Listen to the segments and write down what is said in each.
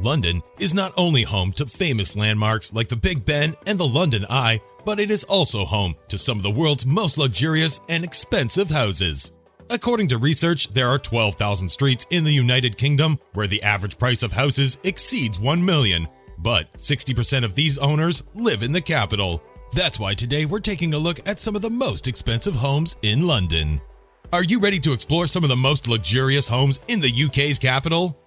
London is not only home to famous landmarks like the Big Ben and the London Eye, but it is also home to some of the world's most luxurious and expensive houses. According to research, there are 12,000 streets in the United Kingdom where the average price of houses exceeds $1 million, but 60% of these owners live in the capital. That's why today we're taking a look at some of the most expensive homes in London. Are you ready to explore some of the most luxurious homes in the UK's capital?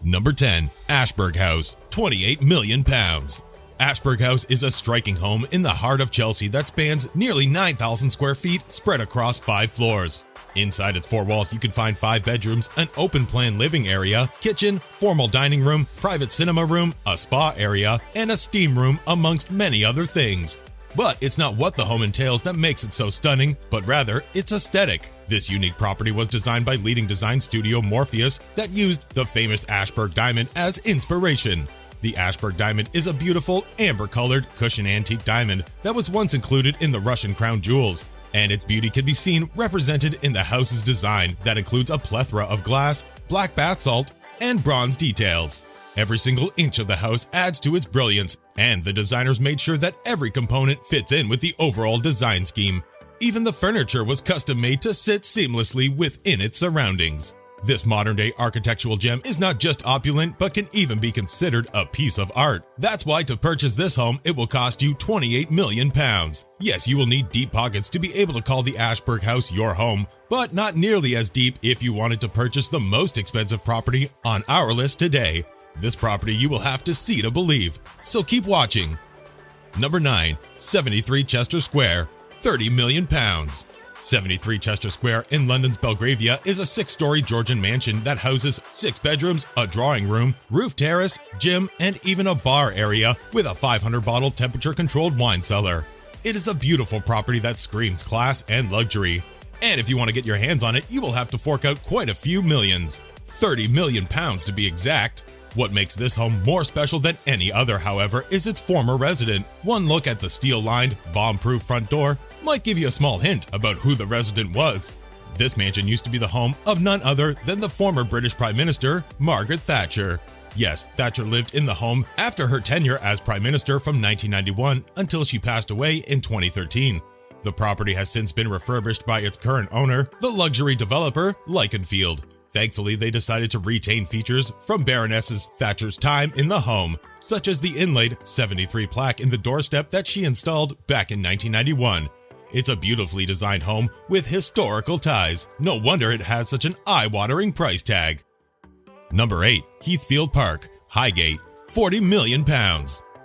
Number 10. Ashberg House, £28 million. Ashberg House is a striking home in the heart of Chelsea that spans nearly 9,000 square feet spread across 5 floors. Inside its 4 walls, you can find 5 bedrooms, an open-plan living area, kitchen, formal dining room, private cinema room, a spa area, and a steam room, amongst many other things. But it's not what the home entails that makes it so stunning, but rather its aesthetic. This unique property was designed by leading design studio Morpheus that used the famous Ashberg diamond as inspiration. The Ashberg diamond is a beautiful, amber-colored, cushion antique diamond that was once included in the Russian crown jewels, and its beauty can be seen represented in the house's design that includes a plethora of glass, black bath salt, and bronze details. Every single inch of the house adds to its brilliance, and the designers made sure that every component fits in with the overall design scheme. Even the furniture was custom-made to sit seamlessly within its surroundings. This modern-day architectural gem is not just opulent, but can even be considered a piece of art. That's why to purchase this home, it will cost you £28 million. Yes, you will need deep pockets to be able to call the Ashberg House your home, but not nearly as deep if you wanted to purchase the most expensive property on our list today. This property you will have to see to believe, so keep watching. Number 9. 73 Chester Square, £30 million. 73 Chester Square in London's Belgravia is a 6-story Georgian mansion that houses 6 bedrooms, a drawing room, roof terrace, gym, and even a bar area with a 500-bottle temperature-controlled wine cellar. It is a beautiful property that screams class and luxury. And if you want to get your hands on it, you will have to fork out quite a few millions. £30 million to be exact. What makes this home more special than any other, however, is its former resident. One look at the steel-lined, bomb-proof front door might give you a small hint about who the resident was. This mansion used to be the home of none other than the former British Prime Minister, Margaret Thatcher. Yes, Thatcher lived in the home after her tenure as Prime Minister from 1991 until she passed away in 2013. The property has since been refurbished by its current owner, the luxury developer Lycanfield. Thankfully, they decided to retain features from Baroness Thatcher's time in the home, such as the inlaid 73 plaque in the doorstep that she installed back in 1991. It's a beautifully designed home with historical ties. No wonder it has such an eye-watering price tag. Number 8. Heathfield Park, Highgate, £40 million.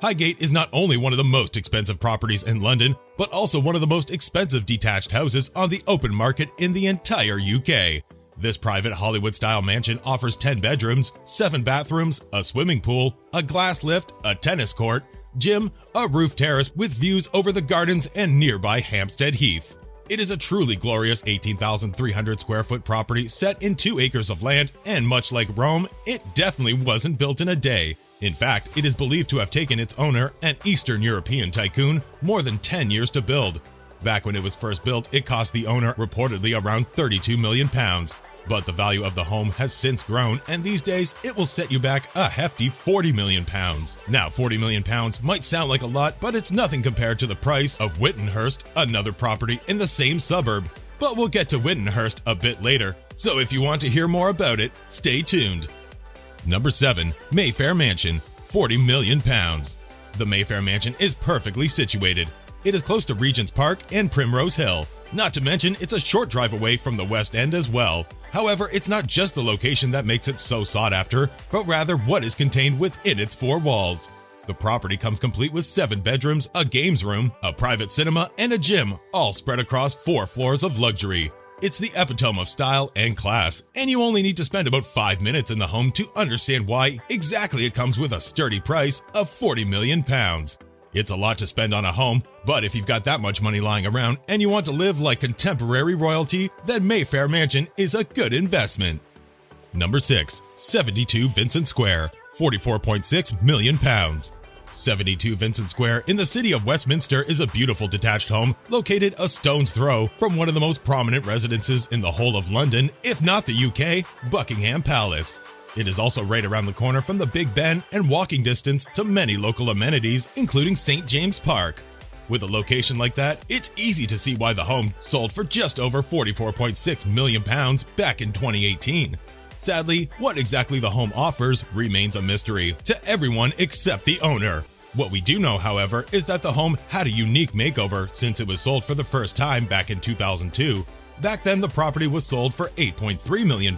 Highgate is not only one of the most expensive properties in London, but also one of the most expensive detached houses on the open market in the entire UK. This private Hollywood-style mansion offers 10 bedrooms, 7 bathrooms, a swimming pool, a glass lift, a tennis court, gym, a roof terrace with views over the gardens and nearby Hampstead Heath. It is a truly glorious 18,300 square foot property set in 2 acres of land, and much like Rome, it definitely wasn't built in a day. In fact, it is believed to have taken its owner, an Eastern European tycoon, more than 10 years to build. Back when it was first built, it cost the owner reportedly around £32 million. But the value of the home has since grown, and these days it will set you back a hefty £40 million. Now, £40 million might sound like a lot, but it's nothing compared to the price of Witten Hearst, another property in the same suburb. But we'll get to Witten Hearst a bit later, so if you want to hear more about it, stay tuned. Number 7. Mayfair Mansion, £40 million. The Mayfair Mansion is perfectly situated. It is close to Regent's Park and Primrose Hill. Not to mention, it's a short drive away from the West End as well. However, it's not just the location that makes it so sought after, but rather what is contained within its 4 walls. The property comes complete with 7 bedrooms, a games room, a private cinema, and a gym, all spread across 4 floors of luxury. It's the epitome of style and class, and you only need to spend about 5 minutes in the home to understand why exactly it comes with a sturdy price of £40 million. It's a lot to spend on a home, but if you've got that much money lying around and you want to live like contemporary royalty, then Mayfair Mansion is a good investment. Number 6. 72 Vincente Square, £44.6 million. 72 Vincente Square in the city of Westminster is a beautiful detached home located a stone's throw from one of the most prominent residences in the whole of London, if not the UK, Buckingham Palace. It is also right around the corner from the Big Ben and walking distance to many local amenities, including St. James Park. With a location like that, it's easy to see why the home sold for just over £44.6 million back in 2018. Sadly, what exactly the home offers remains a mystery to everyone except the owner. What we do know, however, is that the home had a unique makeover since it was sold for the first time back in 2002. Back then, the property was sold for £8.3 million,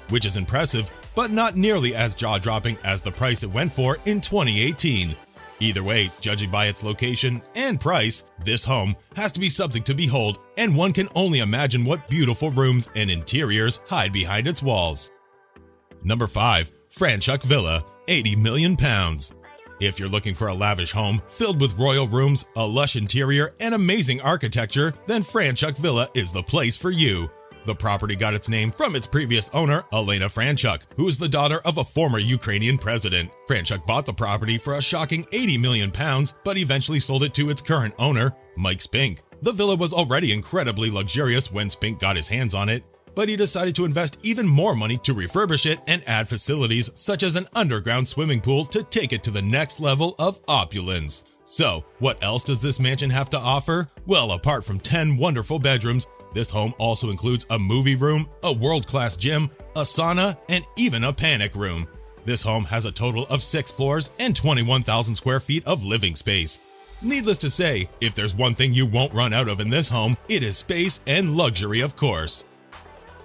which is impressive, but not nearly as jaw-dropping as the price it went for in 2018. Either way, judging by its location and price, this home has to be something to behold, and one can only imagine what beautiful rooms and interiors hide behind its walls. Number 5. Franchuk Villa, £80 million. If you're looking for a lavish home filled with royal rooms, a lush interior, and amazing architecture, then Franchuk Villa is the place for you. The property got its name from its previous owner, Elena Franchuk, who is the daughter of a former Ukrainian president. Franchuk bought the property for a shocking £80 million, but eventually sold it to its current owner, Mike Spink. The villa was already incredibly luxurious when Spink got his hands on it, but he decided to invest even more money to refurbish it and add facilities such as an underground swimming pool to take it to the next level of opulence. So, what else does this mansion have to offer? Well, apart from 10 wonderful bedrooms, this home also includes a movie room, a world-class gym, a sauna, and even a panic room. This home has a total of 6 floors and 21,000 square feet of living space. Needless to say, if there's one thing you won't run out of in this home, it is space and luxury, of course.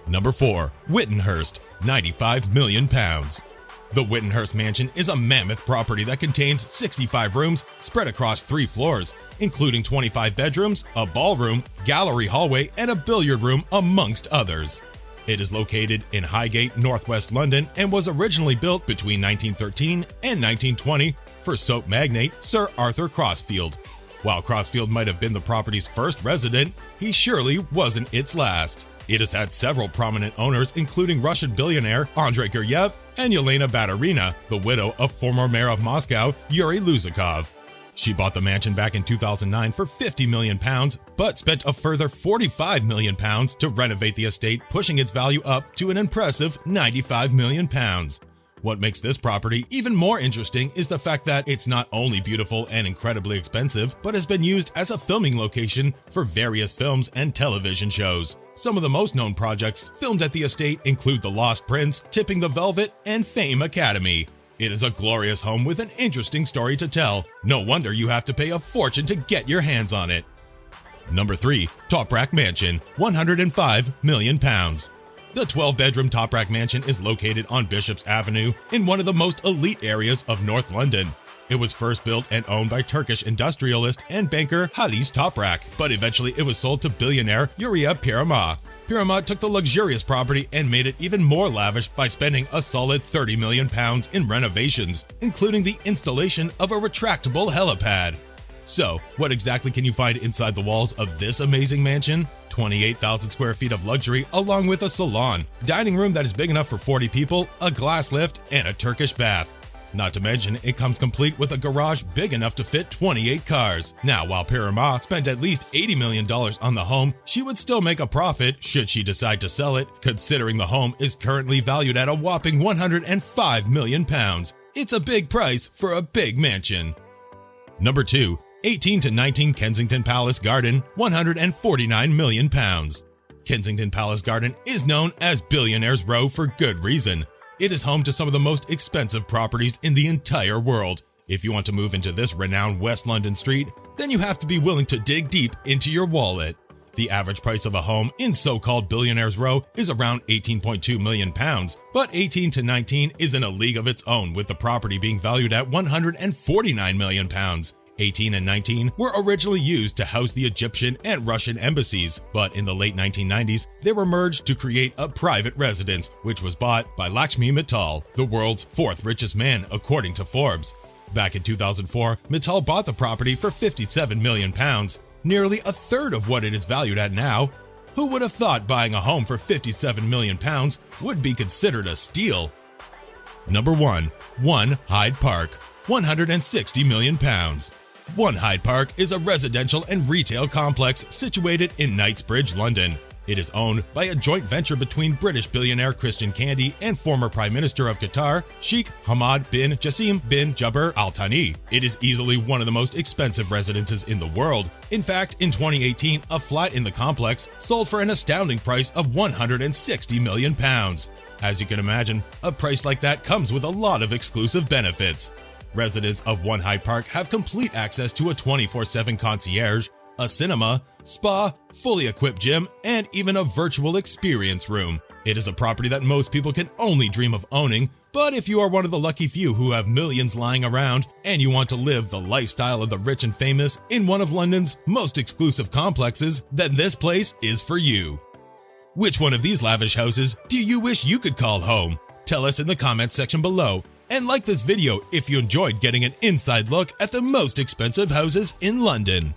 Number 4. Witten Hearst, £95 million. The Witten Hearst Mansion is a mammoth property that contains 65 rooms spread across 3 floors, including 25 bedrooms, a ballroom, gallery hallway, and a billiard room, amongst others. It is located in Highgate, northwest London, and was originally built between 1913 and 1920 for soap magnate Sir Arthur Crossfield. While Crossfield might have been the property's first resident, he surely wasn't its last. It has had several prominent owners, including Russian billionaire Andrei Guryev and Yelena Baturina, the widow of former mayor of Moscow, Yuri Luzakov. She bought the mansion back in 2009 for £50 million, but spent a further £45 million to renovate the estate, pushing its value up to an impressive £95 million. What makes this property even more interesting is the fact that it's not only beautiful and incredibly expensive, but has been used as a filming location for various films and television shows. Some of the most known projects filmed at the estate include The Lost Prince, Tipping the Velvet, and Fame Academy. It is a glorious home with an interesting story to tell. No wonder you have to pay a fortune to get your hands on it. Number 3. Toprak Mansion, £105 million. The 12-bedroom Toprak Mansion is located on Bishops Avenue in one of the most elite areas of North London. It was first built and owned by Turkish industrialist and banker Halis Toprak, but eventually it was sold to billionaire Uriya Pirama. Pirama took the luxurious property and made it even more lavish by spending a solid £30 million in renovations, including the installation of a retractable helipad. So, what exactly can you find inside the walls of this amazing mansion? 28,000 square feet of luxury, along with a salon, dining room that is big enough for 40 people, a glass lift, and a Turkish bath. Not to mention, it comes complete with a garage big enough to fit 28 cars. Now, while Pirama spent at least $80 million on the home, she would still make a profit should she decide to sell it, considering the home is currently valued at a whopping £105 million. It's a big price for a big mansion. Number 2. 18 to 19 Kensington Palace Garden, £149 million. Kensington Palace Garden is known as Billionaire's Row for good reason. It is home to some of the most expensive properties in the entire world. If you want to move into this renowned West London street, then you have to be willing to dig deep into your wallet. The average price of a home in so-called Billionaire's Row is around £18.2 million, but 18 to 19 is in a league of its own, with the property being valued at £149 million. 18 and 19 were originally used to house the Egyptian and Russian embassies, but in the late 1990s, they were merged to create a private residence, which was bought by Lakshmi Mittal, the world's 4th richest man, according to Forbes. Back in 2004, Mittal bought the property for £57 million, nearly a third of what it is valued at now. Who would have thought buying a home for £57 million would be considered a steal? Number 1. Hyde Park, £160 million. One Hyde Park is a residential and retail complex situated in Knightsbridge, London. It is owned by a joint venture between British billionaire Christian Candy and former Prime Minister of Qatar, Sheikh Hamad bin Jassim bin Jabir Al Thani. It is easily one of the most expensive residences in the world. In fact, in 2018, a flat in the complex sold for an astounding price of £160 million. As you can imagine, a price like that comes with a lot of exclusive benefits. Residents of One Hyde Park have complete access to a 24/7 concierge, a cinema, spa, fully equipped gym, and even a virtual experience room. It is a property that most people can only dream of owning, but if you are one of the lucky few who have millions lying around and you want to live the lifestyle of the rich and famous in one of London's most exclusive complexes, then this place is for you. Which one of these lavish houses do you wish you could call home? Tell us in the comments section below, and like this video if you enjoyed getting an inside look at the most expensive houses in London.